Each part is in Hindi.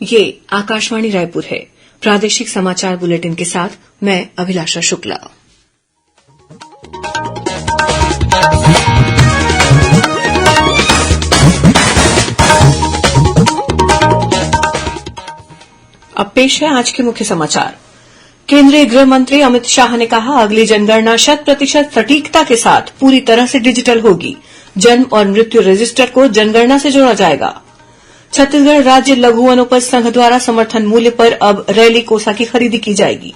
ये आकाशवाणी रायपुर है। प्रादेशिक समाचार बुलेटिन के साथ मैं अभिलाषा शुक्ला। अब पेश है आज के मुख्य समाचार। केंद्रीय गृह मंत्री अमित शाह ने कहा, अगली जनगणना 100% सटीकता के साथ पूरी तरह से डिजिटल होगी। जन्म और मृत्यु रजिस्टर को जनगणना से जोड़ा जाएगा। छत्तीसगढ़ राज्य लघु वनोपज संघ द्वारा समर्थन मूल्य पर अब रैली कोसा की खरीदी की जाएगी।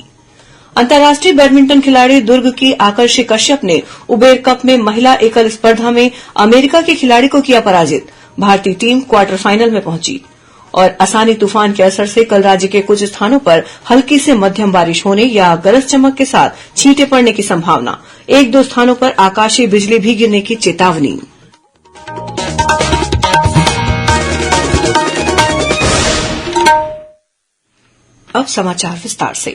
अंतर्राष्ट्रीय बैडमिंटन खिलाड़ी दुर्ग की आकर्षि कश्यप ने उबेर कप में महिला एकल स्पर्धा में अमेरिका की खिलाड़ी को किया पराजित। भारतीय टीम क्वार्टर फाइनल में पहुंची। और आसानी तूफान के असर से कल राज्य के कुछ स्थानों पर हल्की से मध्यम बारिश होने या गरज चमक के साथ छींटे पड़ने की संभावना। 1-2 स्थानों पर आकाशीय बिजली भी गिरने की चेतावनी। अब समाचार विस्तार से।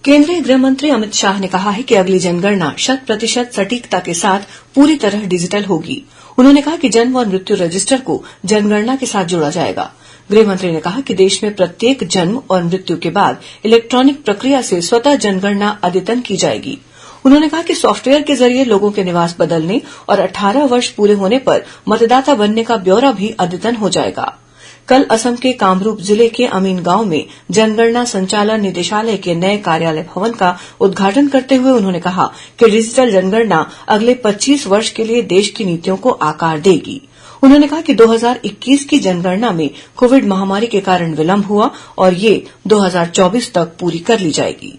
केंद्रीय गृह मंत्री अमित शाह ने कहा है कि अगली जनगणना 100% सटीकता के साथ पूरी तरह डिजिटल होगी। उन्होंने कहा कि जन्म और मृत्यु रजिस्टर को जनगणना के साथ जोड़ा जाएगा। गृह मंत्री ने कहा कि देश में प्रत्येक जन्म और मृत्यु के बाद इलेक्ट्रॉनिक प्रक्रिया से स्वतः जनगणना अद्यतन की जाएगी। उन्होंने कहा कि सॉफ्टवेयर के जरिए लोगों के निवास बदलने और 18 वर्ष पूरे होने पर मतदाता बनने का ब्यौरा भी अद्यतन हो जाएगा। कल असम के कामरूप जिले के अमीन गांव में जनगणना संचालन निदेशालय के नए कार्यालय भवन का उद्घाटन करते हुए उन्होंने कहा कि डिजिटल जनगणना अगले 25 वर्ष के लिए देश की नीतियों को आकार देगी। उन्होंने कहा कि 2021 की जनगणना में कोविड महामारी के कारण विलंब हुआ और ये 2024 तक पूरी कर ली जाएगी।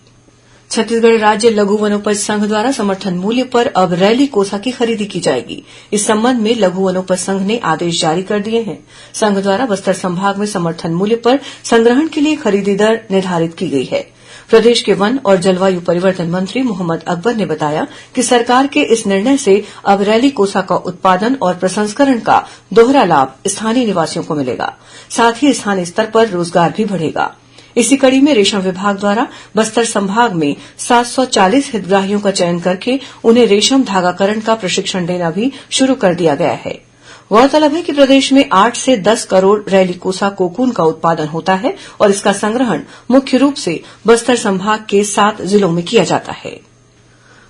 छत्तीसगढ़ राज्य लघु वनोपज संघ द्वारा समर्थन मूल्य पर अब रैली कोसा की खरीदी की जाएगी। इस संबंध में लघु वनोपज संघ ने आदेश जारी कर दिए हैं। संघ द्वारा बस्तर संभाग में समर्थन मूल्य पर संग्रहण के लिए खरीदी दर निर्धारित की गई है। प्रदेश के वन और जलवायु परिवर्तन मंत्री मोहम्मद अकबर ने बताया कि सरकार के इस निर्णय से अब रैली कोसा का उत्पादन और प्रसंस्करण का दोहरा लाभ स्थानीय निवासियों को मिलेगा। साथ ही स्थानीय स्तर पर रोजगार भी बढ़ेगा। इसी कड़ी में रेशम विभाग द्वारा बस्तर संभाग में 740 हितग्राहियों का चयन करके उन्हें रेशम धागाकरण का प्रशिक्षण देना भी शुरू कर दिया गया है। गौरतलब है कि प्रदेश में 8 से 10 करोड़ रैली कोसा कोकून का उत्पादन होता है और इसका संग्रहण मुख्य रूप से बस्तर संभाग के 7 जिलों में किया जाता है।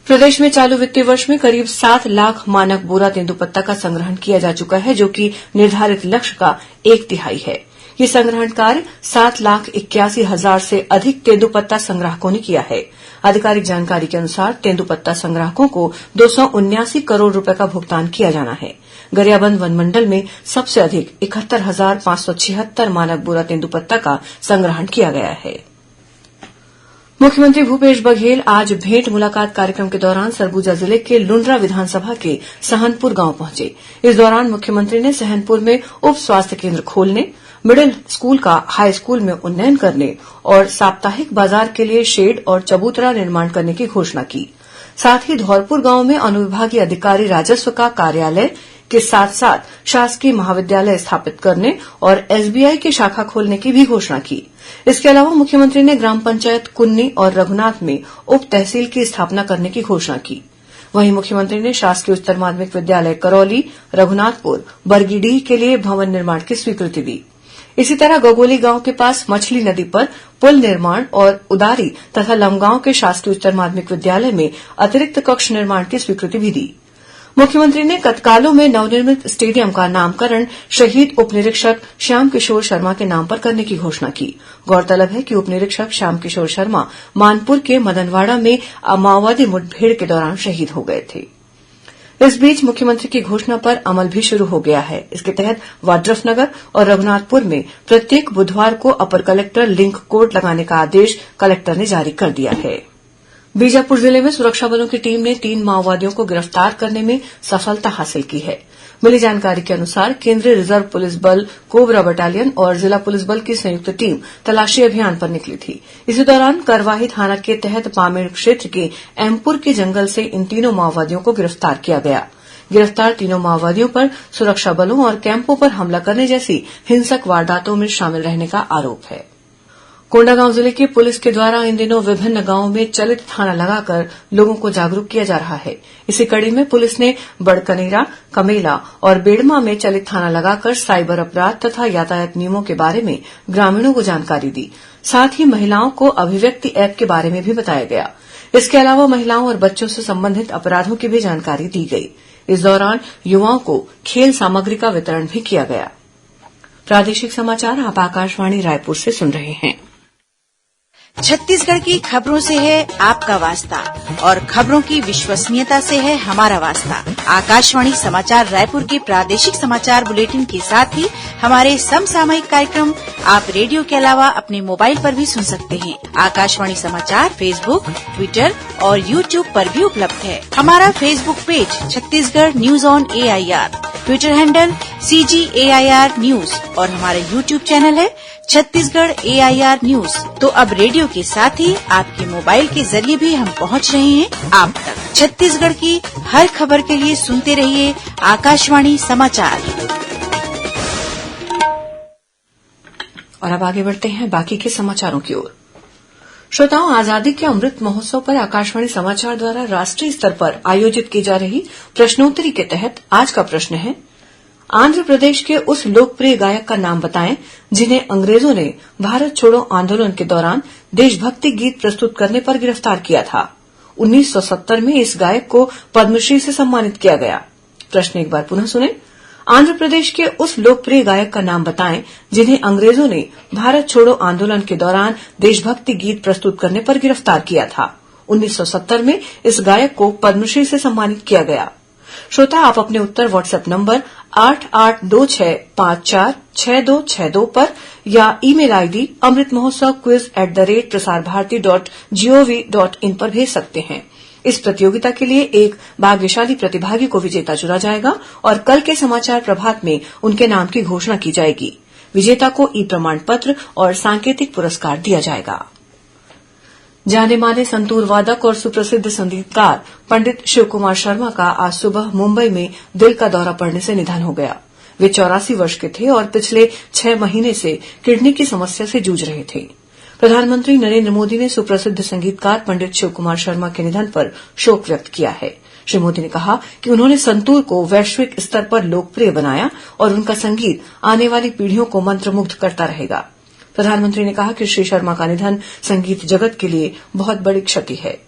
प्रदेश में चालू वित्तीय वर्ष में करीब 7 लाख मानक बोरा तेंदुपत्ता का संग्रहण किया जा चुका है, जो कि निर्धारित लक्ष्य का 1/3 है। ये संग्रहण कार्य 7,81,000 से अधिक तेंदुपत्ता संग्राहकों ने किया है। आधिकारिक जानकारी के अनुसार तेंदुपत्ता संग्राहकों को 279 करोड़ रुपए का भुगतान किया जाना है। गरियाबंद वनमंडल में सबसे अधिक 71,576 मानक बोरा तेंदुपत्ता का संग्रहण किया गया है। मुख्यमंत्री भूपेश बघेल आज भेंट मुलाकात कार्यक्रम के दौरान सरगुजा जिले के लुंड्रा विधानसभा के सहनपुर गांव पहुंचे। इस दौरान मुख्यमंत्री ने सहनपुर में उप स्वास्थ्य केंद्र खोलने, मिडिल स्कूल का हाई स्कूल में उन्नयन करने और साप्ताहिक बाजार के लिए शेड और चबूतरा निर्माण करने की घोषणा की। साथ ही धौलपुर गांव में अनुविभागीय अधिकारी राजस्व का कार्यालय के साथ साथ शासकीय महाविद्यालय स्थापित करने और एसबीआई की शाखा खोलने की भी घोषणा की। इसके अलावा मुख्यमंत्री ने ग्राम पंचायत कुन्नी और रघुनाथ में उप तहसील की स्थापना करने की घोषणा की। वहीं मुख्यमंत्री ने शासकीय उच्चतर माध्यमिक विद्यालय करौली, रघुनाथपुर, बरगीडीह के लिए भवन निर्माण की स्वीकृति दी। इसी तरह गगोली गांव के पास मछली नदी पर पुल निर्माण और उदारी तथा लमगांव के शासकीय उच्चतर माध्यमिक विद्यालय में अतिरिक्त कक्ष निर्माण की स्वीकृति भी दी। मुख्यमंत्री ने कतकालो में नवनिर्मित स्टेडियम का नामकरण शहीद उप निरीक्षक श्याम किशोर शर्मा के नाम पर करने की घोषणा की। गौरतलब है कि उप निरीक्षक श्याम किशोर शर्मा मानपुर के मदनवाड़ा में माओवादी मुठभेड़ के दौरान शहीद हो गए थे। इस बीच मुख्यमंत्री की घोषणा पर अमल भी शुरू हो गया है। इसके तहत वाड्रफनगर और रघुनाथपुर में प्रत्येक बुधवार को अपर कलेक्टर लिंक कोड लगाने का आदेश कलेक्टर ने जारी कर दिया है। बीजापुर जिले में सुरक्षा बलों की टीम ने 3 माओवादियों को गिरफ्तार करने में सफलता हासिल की है। मिली जानकारी के अनुसार केंद्रीय रिजर्व पुलिस बल कोबरा बटालियन और जिला पुलिस बल की संयुक्त टीम तलाशी अभियान पर निकली थी। इसी दौरान करवाही थाना के तहत पामेड़ क्षेत्र के एमपुर के जंगल से इन तीनों माओवादियों को गिरफ्तार किया गया। गिरफ्तार तीनों माओवादियों पर सुरक्षा बलों और कैंपों पर हमला करने जैसी हिंसक वारदातों में शामिल रहने का आरोप है। कोंडागांव जिले की पुलिस के द्वारा इन दिनों विभिन्न गांवों में चलित थाना लगाकर लोगों को जागरूक किया जा रहा है। इसी कड़ी में पुलिस ने बड़कनेरा, कमेला और बेड़मा में चलित थाना लगाकर साइबर अपराध तथा यातायात नियमों के बारे में ग्रामीणों को जानकारी दी। साथ ही महिलाओं को अभिव्यक्ति ऐप के बारे में भी बताया गया। इसके अलावा महिलाओं और बच्चों से संबंधित अपराधों की भी जानकारी दी गई। इस दौरान युवाओं को खेल सामग्री का वितरण भी किया गया। प्रादेशिक समाचार आप आकाशवाणी रायपुर से सुन रहे हैं। छत्तीसगढ़ की खबरों से है आपका वास्ता और खबरों की विश्वसनीयता से है हमारा वास्ता। आकाशवाणी समाचार रायपुर के प्रादेशिक समाचार बुलेटिन के साथ ही हमारे समसामयिक कार्यक्रम आप रेडियो के अलावा अपने मोबाइल पर भी सुन सकते हैं। आकाशवाणी समाचार फेसबुक, ट्विटर और यूट्यूब पर भी उपलब्ध है। हमारा Facebook page Chhattisgarh news on AIR, Twitter handle CGAIR news और हमारा यूट्यूब चैनल है छत्तीसगढ़ AIR न्यूज। तो अब रेडियो के साथ ही आपके मोबाइल के जरिए भी हम पहुंच रहे हैं आप तक। छत्तीसगढ़ की हर खबर के लिए सुनते रहिए आकाशवाणी समाचार। और अब आगे बढ़ते हैं बाकी के समाचारों की ओर। श्रोताओं, आजादी के अमृत महोत्सव पर आकाशवाणी समाचार द्वारा राष्ट्रीय स्तर पर आयोजित की जा रही प्रश्नोत्तरी के तहत आज का प्रश्न है, आंध्र प्रदेश के उस लोकप्रिय गायक का नाम बताएं जिन्हें अंग्रेजों ने भारत छोड़ो आंदोलन के दौरान देशभक्ति गीत प्रस्तुत करने पर गिरफ्तार किया था। 1970 में इस गायक को पद्मश्री से सम्मानित किया गया। प्रश्न एक बार पुनः सुने। आंध्र प्रदेश के उस लोकप्रिय गायक का नाम बताएं जिन्हें अंग्रेजों ने भारत छोड़ो आंदोलन के दौरान देशभक्ति गीत प्रस्तुत करने पर गिरफ्तार किया था। 1970 में इस गायक को पद्मश्री से सम्मानित किया गया। श्रोता, आप अपने उत्तर व्हाट्सएप नंबर 8826546262 पर या ईमेल आईडी amritmahotsav@prasarbharati.gov.in पर भेज सकते हैं। इस प्रतियोगिता के लिए एक भाग्यशाली प्रतिभागी को विजेता चुना जाएगा और कल के समाचार प्रभात में उनके नाम की घोषणा की जाएगी। विजेता को ई प्रमाण पत्र और सांकेतिक पुरस्कार दिया जाएगा। जाने माने संतूर वादक और सुप्रसिद्ध संगीतकार पंडित शिवकुमार शर्मा का आज सुबह मुंबई में दिल का दौरा पड़ने से निधन हो गया। वे 84 वर्ष के थे और पिछले 6 महीने से किडनी की समस्या से जूझ रहे थे। प्रधानमंत्री नरेंद्र मोदी ने सुप्रसिद्ध संगीतकार पंडित शिवकुमार शर्मा के निधन पर शोक व्यक्त किया है। श्री मोदी ने कहा कि उन्होंने संतूर को वैश्विक स्तर पर लोकप्रिय बनाया और उनका संगीत आने वाली पीढ़ियों को मंत्रमुग्ध करता रहेगा। प्रधानमंत्री ने कहा कि श्री शर्मा का निधन संगीत जगत के लिए बहुत बड़ी क्षति है।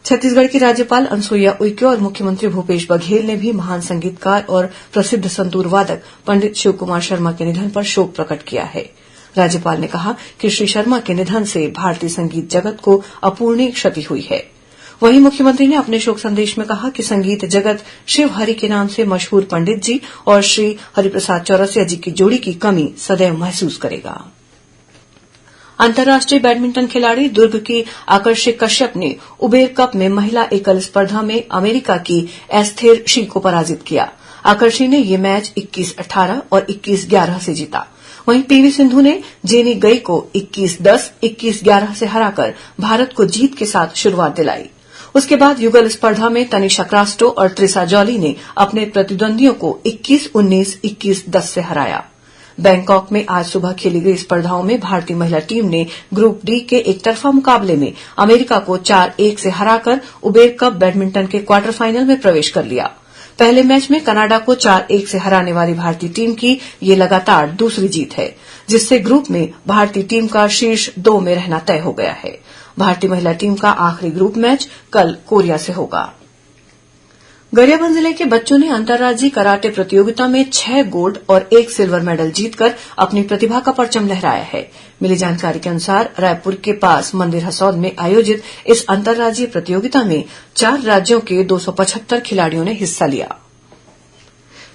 छत्तीसगढ़ की राज्यपाल अनुसुईया उइके और मुख्यमंत्री भूपेश बघेल ने भी महान संगीतकार और प्रसिद्ध संतूर वादक पंडित शिवकुमार शर्मा के निधन पर शोक प्रकट किया है। राज्यपाल ने कहा कि श्री शर्मा के निधन से भारतीय संगीत जगत को अपूरणीय क्षति हुई है। वहीं मुख्यमंत्री ने अपने शोक संदेश में कहा कि संगीत जगत शिव हरि के नाम से मशहूर पंडित जी और श्री हरिप्रसाद चौरसिया जी की जोड़ी की कमी सदैव महसूस करेगा। अंतर्राष्ट्रीय बैडमिंटन खिलाड़ी दुर्ग की आकर्षि कश्यप ने उबेर कप में महिला एकल स्पर्धा में अमेरिका की एस्थेर शी को पराजित किया। आकर्षि ने यह मैच 21-18 और 21-11 से जीता। वहीं पीवी सिंधु ने जेनी गई को 21-10, 21-11 से हराकर भारत को जीत के साथ शुरुआत दिलाई। उसके बाद युगल स्पर्धा में तनिषा क्रास्टो और ट्रिसा जॉली ने अपने प्रतिद्वंदियों को 21-19, 21-10 से हराया। बैंकॉक में आज सुबह खेली गई स्पर्धाओं में भारतीय महिला टीम ने ग्रुप डी के एकतरफा मुकाबले में अमेरिका को 4-1 से हराकर उबेर कप बैडमिंटन के क्वार्टर फाइनल में प्रवेश कर लिया। पहले मैच में कनाडा को 4-1 से हराने वाली भारतीय टीम की ये लगातार दूसरी जीत है, जिससे ग्रुप में भारतीय टीम का शीर्ष 2 में रहना तय हो गया है। भारतीय महिला टीम का आखिरी ग्रुप मैच कल कोरिया से होगा। गरियाबंद जिले के बच्चों ने अंतर्राज्यीय कराटे प्रतियोगिता में 6 गोल्ड और 1 सिल्वर मेडल जीतकर अपनी प्रतिभा का परचम लहराया है। मिली जानकारी के अनुसार रायपुर के पास मंदिर हसौद में आयोजित इस अंतर्राज्यीय प्रतियोगिता में 4 राज्यों के 275 खिलाड़ियों ने हिस्सा लिया।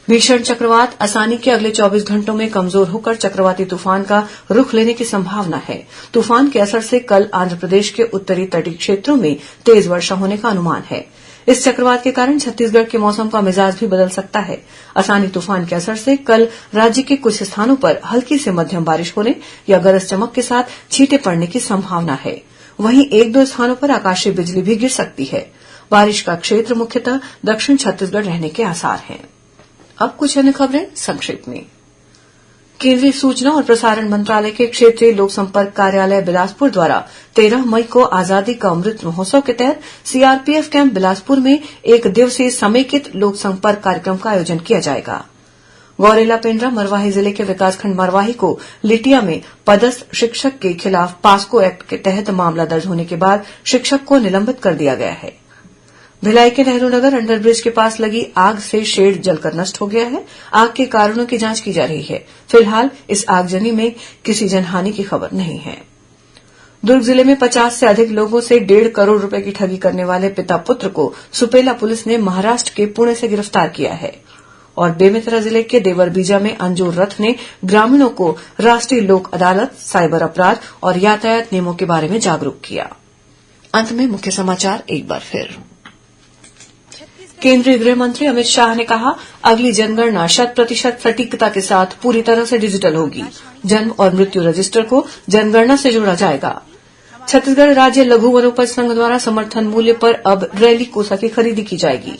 भीषण चक्रवात असानी के अगले 24 घंटों में कमजोर होकर चक्रवाती तूफान का रुख लेने की संभावना है। तूफान के असर से कल आंध्रप्रदेश के उत्तरी तटीय क्षेत्रों में तेज वर्षा होने का अनुमान है। इस चक्रवात के कारण छत्तीसगढ़ के मौसम का मिजाज भी बदल सकता है। असानी तूफान के असर से कल राज्य के कुछ स्थानों पर हल्की से मध्यम बारिश होने या गरज चमक के साथ छींटे पड़ने की संभावना है। वहीं 1-2 स्थानों पर आकाशीय बिजली भी गिर सकती है। बारिश का क्षेत्र मुख्यतः दक्षिण छत्तीसगढ़ रहने के आसार हैं। अब कुछ अन्य खबरें संक्षिप्त में। केंद्रीय सूचना और प्रसारण मंत्रालय के क्षेत्रीय लोक संपर्क कार्यालय बिलासपुर द्वारा 13 मई को आजादी का अमृत महोत्सव के तहत सीआरपीएफ कैंप बिलासपुर में एक दिवसीय समेकित लोक संपर्क कार्यक्रम का आयोजन किया जाएगा। गौरेला पेंड्रा मरवाही जिले के विकासखंड मरवाही को लिटिया में पदस्थ शिक्षक के खिलाफ पास्को एक्ट के तहत मामला दर्ज होने के बाद शिक्षक को निलंबित कर दिया गया है। भिलाई के नेहरू नगर अंडरब्रिज के पास लगी आग से शेड जलकर नष्ट हो गया है। आग के कारणों की जांच की जा रही है। फिलहाल इस आगजनी में किसी जनहानि की खबर नहीं है। दुर्ग जिले में 50 से अधिक लोगों से 1.5 करोड़ रुपए की ठगी करने वाले पिता पुत्र को सुपेला पुलिस ने महाराष्ट्र के पुणे से गिरफ्तार किया है। और बेमेतरा जिले के देवरबीजा में अंजोर रथ ने ग्रामीणों को राष्ट्रीय लोक अदालत, साइबर अपराध और यातायात नियमों के बारे में जागरूक किया। अंत में मुख्य समाचार एक बार फिर। केंद्रीय गृह मंत्री अमित शाह ने कहा, अगली जनगणना 100% सटीकता के साथ पूरी तरह से डिजिटल होगी। जन्म और मृत्यु रजिस्टर को जनगणना से जोड़ा जाएगा। छत्तीसगढ़ राज्य लघु वनोपज संघ द्वारा समर्थन मूल्य पर अब रैली कोसा की खरीदी की जाएगी।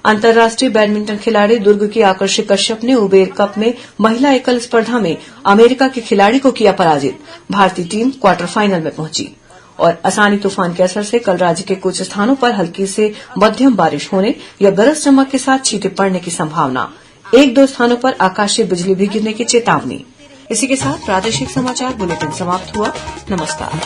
अंतर्राष्ट्रीय बैडमिंटन खिलाड़ी दुर्ग की आकर्षि कश्यप ने उबेर कप में महिला एकल स्पर्धा में अमेरिका के खिलाड़ी को किया पराजित। भारतीय टीम क्वार्टर फाइनल में पहुंची। और आसानी तूफान के असर से कल राज्य के कुछ स्थानों पर हल्की से मध्यम बारिश होने या गरज चमक के साथ छींटे पड़ने की संभावना। 1-2 स्थानों पर आकाशीय बिजली भी गिरने की चेतावनी। इसी के साथ प्रादेशिक समाचार बुलेटिन समाप्त हुआ। नमस्कार।